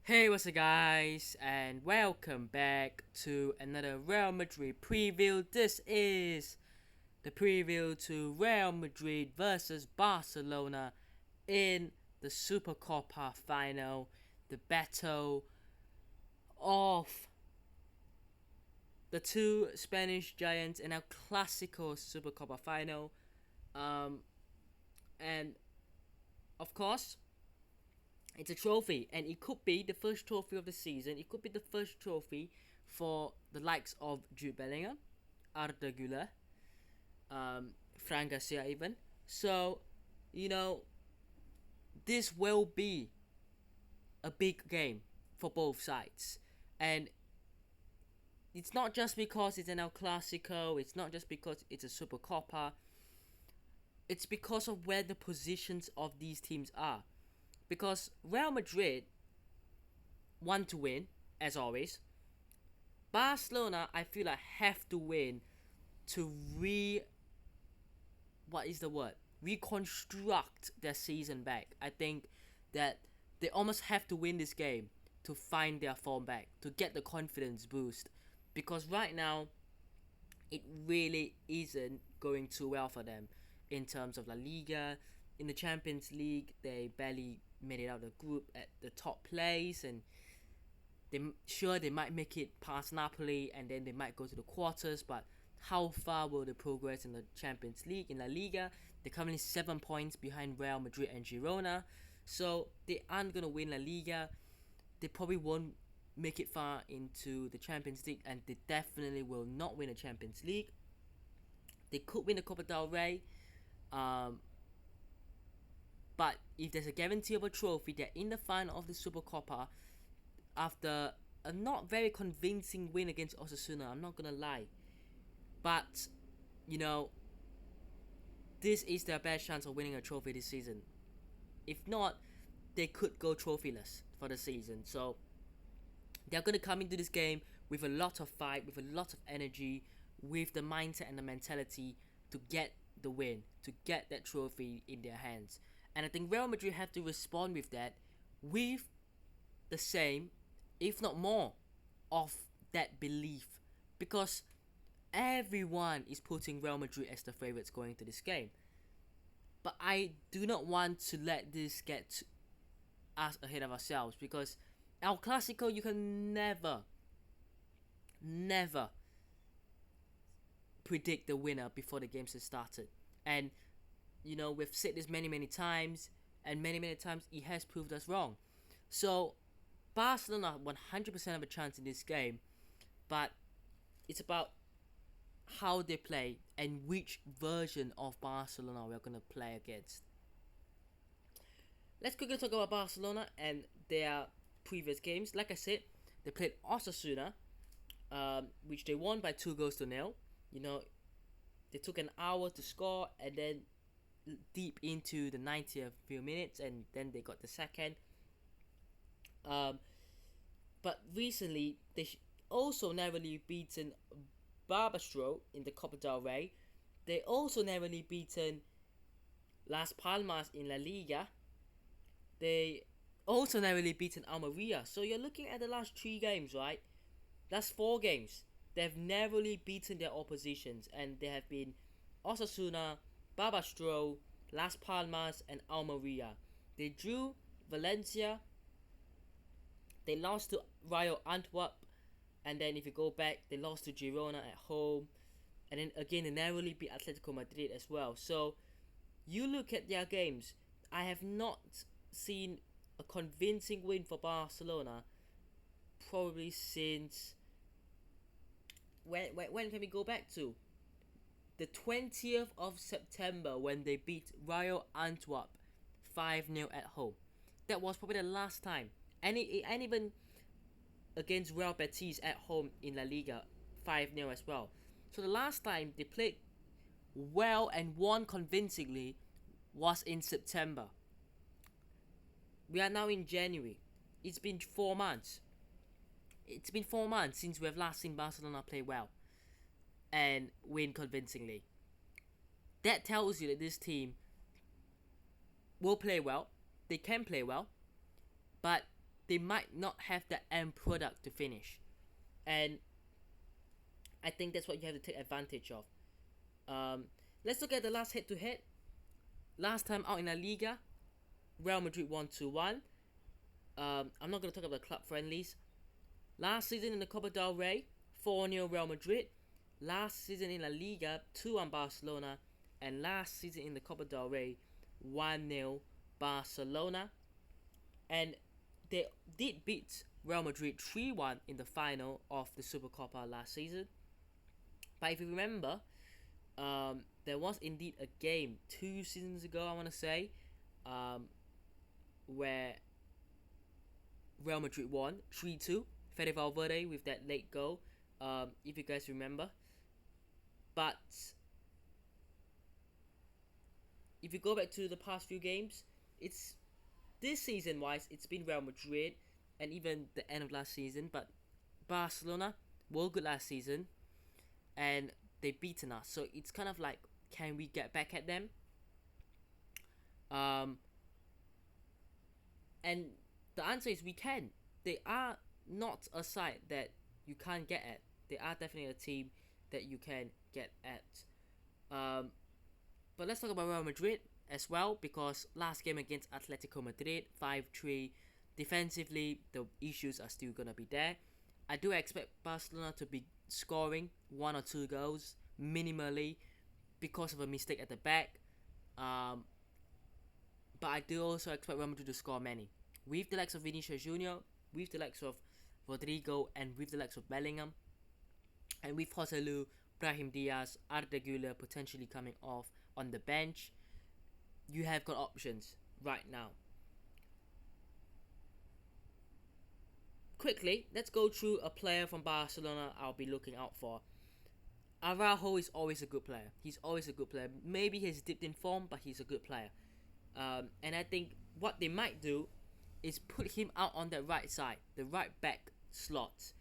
Hey, what's up, guys, and welcome back to another Real Madrid preview. This is the preview to Real Madrid versus Barcelona in the Supercopa final, the battle of the two Spanish giants in our classical Supercopa final. Um, and of course, it's a trophy, and it could be the first trophy of the season. It could be the first trophy for the likes of Jude Bellingham, Arda Güler, Frank Garcia even. So, you know, this will be a big game for both sides. And it's not just because it's an El Clasico, it's not just because it's a Super Copa, it's because of where the positions of these teams are. Because Real Madrid want to win, as always. Barcelona, I feel like have to win to what is the word? Reconstruct their season back. I think that they almost have to win this game to find their form back, to get the confidence boost. Because right now, it really isn't going too well for them in terms of La Liga. In the Champions League, they barely made it out of the group at the top place, and they might make it past Napoli, and then they might go to the quarters, but how far will they progress in the Champions League? In La Liga, they're currently 7 points behind Real Madrid and Girona, so they aren't gonna win La Liga. They probably won't make it far into the Champions League, and they definitely will not win the Champions League. They could win the Copa del Rey, um, but if there's a guarantee of a trophy, they're in the final of the Super Copa after a not very convincing win against Osasuna. I'm not gonna lie, but you know, this is their best chance of winning a trophy this season. If not, they could go trophyless for the season. So they're gonna come into this game with a lot of fight, with a lot of energy, with the mindset and the mentality to get the win, to get that trophy in their hands. And I think Real Madrid have to respond with that, with the same, if not more, of that belief, because everyone is putting Real Madrid as the favourites going to this game. But I do not want to let this get us ahead of ourselves, because El Clasico, you can never predict the winner before the games have started. And we've said this many times, and many times it has proved us wrong. So Barcelona 100% of a chance in this game, but it's about how they play and which version of Barcelona we're going to play against. Let's quickly talk about Barcelona and their previous games. Like I said, they played Osasuna, which they won by 2 goals to 0. They took an hour to score, and then deep into the 90th few minutes, and then they got the second. But recently, they also narrowly beaten Barbastro in the Copa del Rey. They also narrowly beaten Las Palmas in La Liga. They also narrowly beaten Almeria. So you're looking at the last 3 games, right? That's 4 games. They've narrowly beaten their oppositions, and they have been Osasuna, Barbastro, Las Palmas, and Almeria. They drew Valencia. They lost to Rayo Antwerp, and then if you go back, they lost to Girona at home, and then again they narrowly beat Atletico Madrid as well. So you look at their games, I have not seen a convincing win for Barcelona probably since when can we go back to? The 20th of September, when they beat Rayo Antwerp 5-0 at home. That was probably the last time. And even against Real Betis at home in La Liga 5-0 as well. So the last time they played well and won convincingly was in September. We are now in January. It's been 4 months. It's been 4 months since we have last seen Barcelona play well and win convincingly. That tells you that this team will play well. They can play well, but they might not have the end product to finish. And I think that's what you have to take advantage of. Let's look at the last head-to-head. Last time out in La Liga, Real Madrid won 2-1. I'm not going to talk about the club friendlies. Last season in the Copa del Rey, 4-0 Real Madrid. Last season in La Liga, 2-1 Barcelona. And last season in the Copa del Rey, 1-0 Barcelona. And they did beat Real Madrid 3-1 in the final of the Supercopa last season. But if you remember, there was indeed a game 2 seasons ago, I want to say, where Real Madrid won 3-2. Fede Valverde with that late goal, if you guys remember. But if you go back to the past few games, it's this season wise, it's been Real Madrid and even the end of last season. But Barcelona were good last season and they've beaten us. So it's kind of like, can we get back at them? And the answer is we can. They are not a side that you can't get at. They are definitely a team that you can get at. But let's talk about Real Madrid as well, because last game against Atletico Madrid, 5-3. Defensively, the issues are still going to be there. I do expect Barcelona to be scoring 1 or 2 goals minimally because of a mistake at the back. But I do also expect Real Madrid to score many. With the likes of Vinicius Jr., with the likes of Rodrigo, and with the likes of Bellingham, and with Joselu, Brahim Diaz, Arda Güler potentially coming off on the bench, you have got options right now. Quickly, let's go through a player from Barcelona I'll be looking out for. Araujo is always a good player. He's always a good player. Maybe he's dipped in form, but he's a good player. And I think what they might do is put him out on the right side, the right back slot,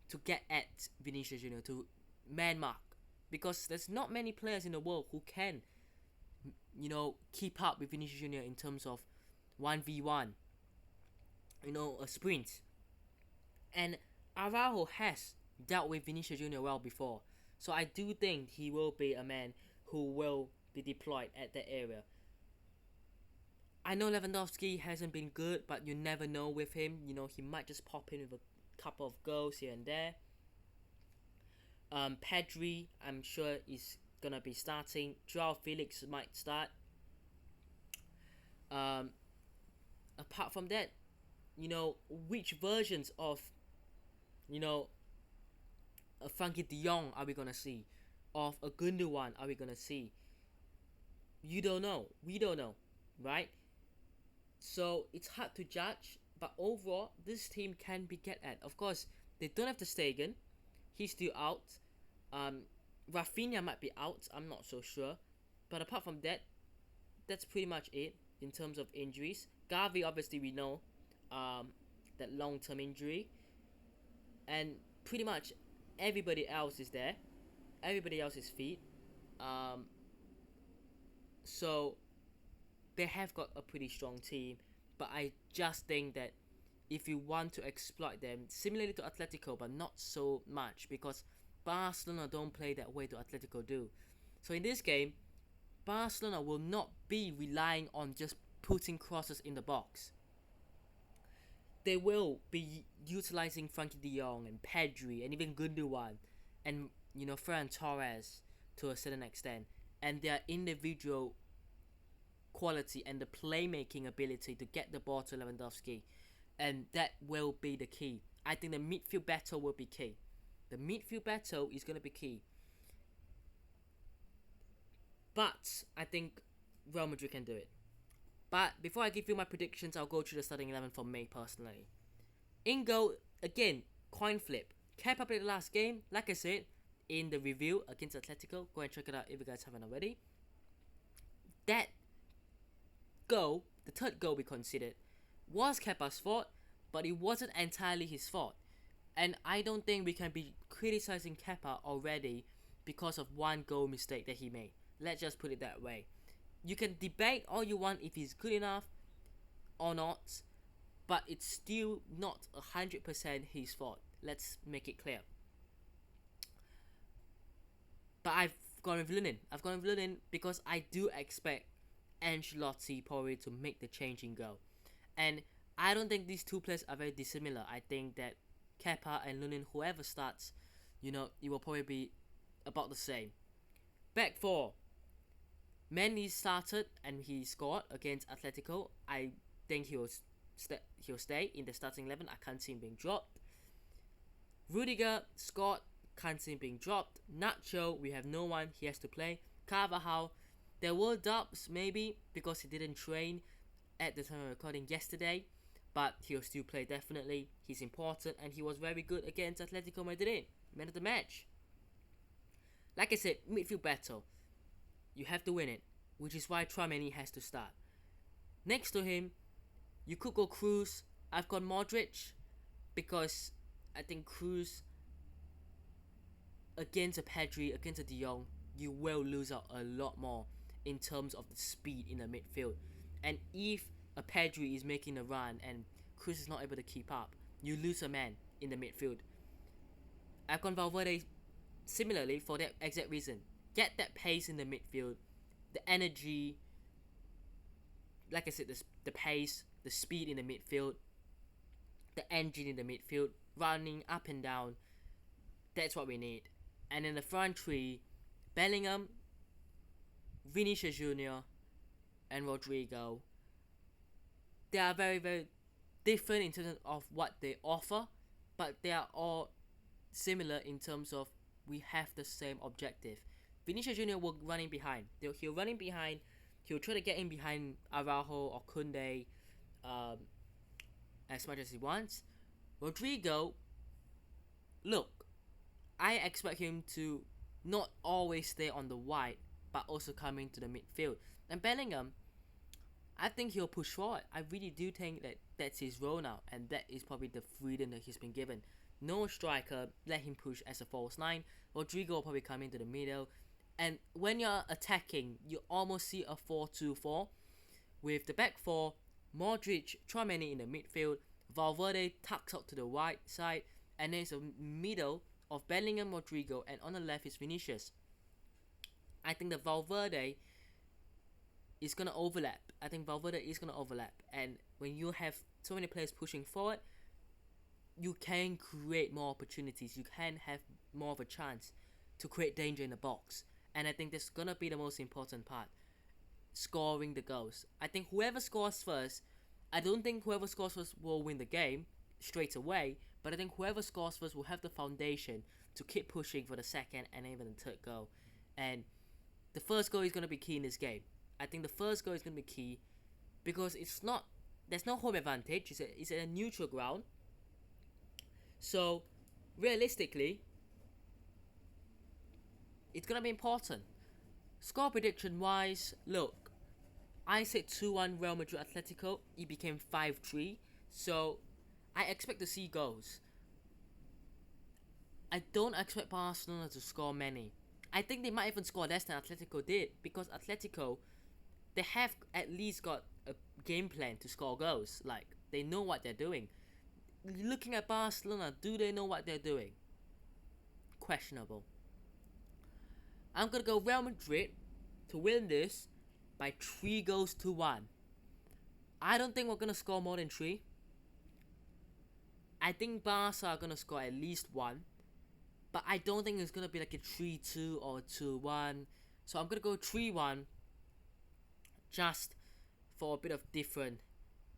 to get at Vinicius Jr., to man mark. Because there's not many players in the world who can, keep up with Vinicius Jr. in terms of 1v1, a sprint. And Araujo has dealt with Vinicius Jr. well before. So I do think he will be a man who will be deployed at that area. I know Lewandowski hasn't been good, but you never know with him. He might just pop in with a couple of goals here and there. Pedri, I'm sure, is going to be starting. Joao Felix might start. Apart from that, which versions of, a Frankie de Jong are we going to see? Of a Gundogan are we going to see? You don't know. We don't know, right? So it's hard to judge, but overall, this team can be get at. Of course, they don't have the Stegen. He's still out. Rafinha might be out. I'm not so sure. But apart from that, that's pretty much it in terms of injuries. Gavi, obviously, we know that long-term injury. And pretty much everybody else is there. Everybody else is fit. So they have got a pretty strong team, but I just think that if you want to exploit them, similarly to Atletico, but not so much, because Barcelona don't play that way to Atletico do. So in this game, Barcelona will not be relying on just putting crosses in the box. They will be utilizing Frankie de Jong and Pedri and even Gundogan and Ferran Torres to a certain extent, and their individual quality and the playmaking ability to get the ball to Lewandowski, and that will be the key. I think the midfield battle will be key. The midfield battle is going to be key. But I think Real Madrid can do it. But before I give you my predictions, I'll go through the starting 11 for me personally. In goal, again, coin flip. Kepa played the last game, like I said, in the review against Atletico. Go and check it out if you guys haven't already. That goal, the third goal we considered, was Kepa's fault, but it wasn't entirely his fault. And I don't think we can be criticizing Kepa already because of one goal mistake that he made. Let's just put it that way. You can debate all you want if he's good enough or not, but it's still not 100% his fault. Let's make it clear. But I've gone with Lunin. Because I do expect Ancelotti probably to make the changing go. And I don't think these two players are very dissimilar. I think that Kepa and Lunin, whoever starts, it will probably be about the same. Back four. Mendy started and he scored against Atletico. I think he'll stay in the starting 11. I can't see him being dropped. Rudiger scored. Can't see him being dropped. Nacho, we have no one. He has to play. Carvajal, there were doubts maybe because he didn't train at the time of recording yesterday, but he'll still play definitely. He's important and he was very good against Atletico Madrid. Man of the match. Like I said, midfield battle. You have to win it, which is why Tchouaméni has to start. Next to him, you could go Cruz. I've got Modric because I think Cruz against a Pedri, against a De Jong, you will lose out a lot more in terms of the speed in the midfield. And if a Pedri is making a run and Cruz is not able to keep up, you lose a man in the midfield. I've gone Valverde similarly for that exact reason. Get that pace in the midfield, the energy, like I said, the pace, the speed in the midfield, the engine in the midfield, running up and down. That's what we need. And in the front three, Bellingham, Vinicius Jr. and Rodrigo. They are very, very different in terms of what they offer, but they are all similar in terms of we have the same objective. Vinicius Jr. will running behind. He'll running behind. He'll try to get in behind Araujo or Koundé as much as he wants. Rodrigo, look, I expect him to not always stay on the wide, but also come into the midfield. And Bellingham, I think he'll push forward. I really do think that that's his role now, and that is probably the freedom that he's been given. No striker, let him push as a false 9. Rodrigo will probably come into the middle. And when you're attacking, you almost see a 4-2-4 with the back four, Modric, Tchouaméni in the midfield, Valverde tucks out to the right side, and then it's a middle of Bellingham, Rodrigo, and on the left is Vinicius. I think the Valverde is going to overlap. And when you have so many players pushing forward, you can create more opportunities. You can have more of a chance to create danger in the box. And I think that's going to be the most important part. Scoring the goals. I think whoever scores first, I don't think whoever scores first will win the game straight away, but I think whoever scores first will have the foundation to keep pushing for the second and even the third goal. And the first goal is going to be key in this game. I think the first goal is going to be key because there's no home advantage. It's a neutral ground. So, realistically, it's going to be important. Score prediction wise, look, I said 2-1 Real Madrid Atletico. It became 5-3. So, I expect to see goals. I don't expect Barcelona to score many. I think they might even score less than Atletico did, because Atletico, they have at least got a game plan to score goals. Like, they know what they're doing. Looking at Barcelona, do they know what they're doing? Questionable. I'm going to go Real Madrid to win this by 3-1. I don't think we're going to score more than 3. I think Barca are going to score at least 1. But I don't think it's going to be like a 3-2 or 2-1. So I'm going to go 3-1 just for a bit of different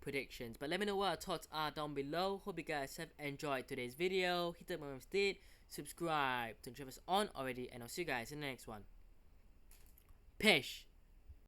predictions. But let me know what your thoughts are down below. Hope you guys have enjoyed today's video. Hit the button if you did. Subscribe to if it's on already. And I'll see you guys in the next one. Peace.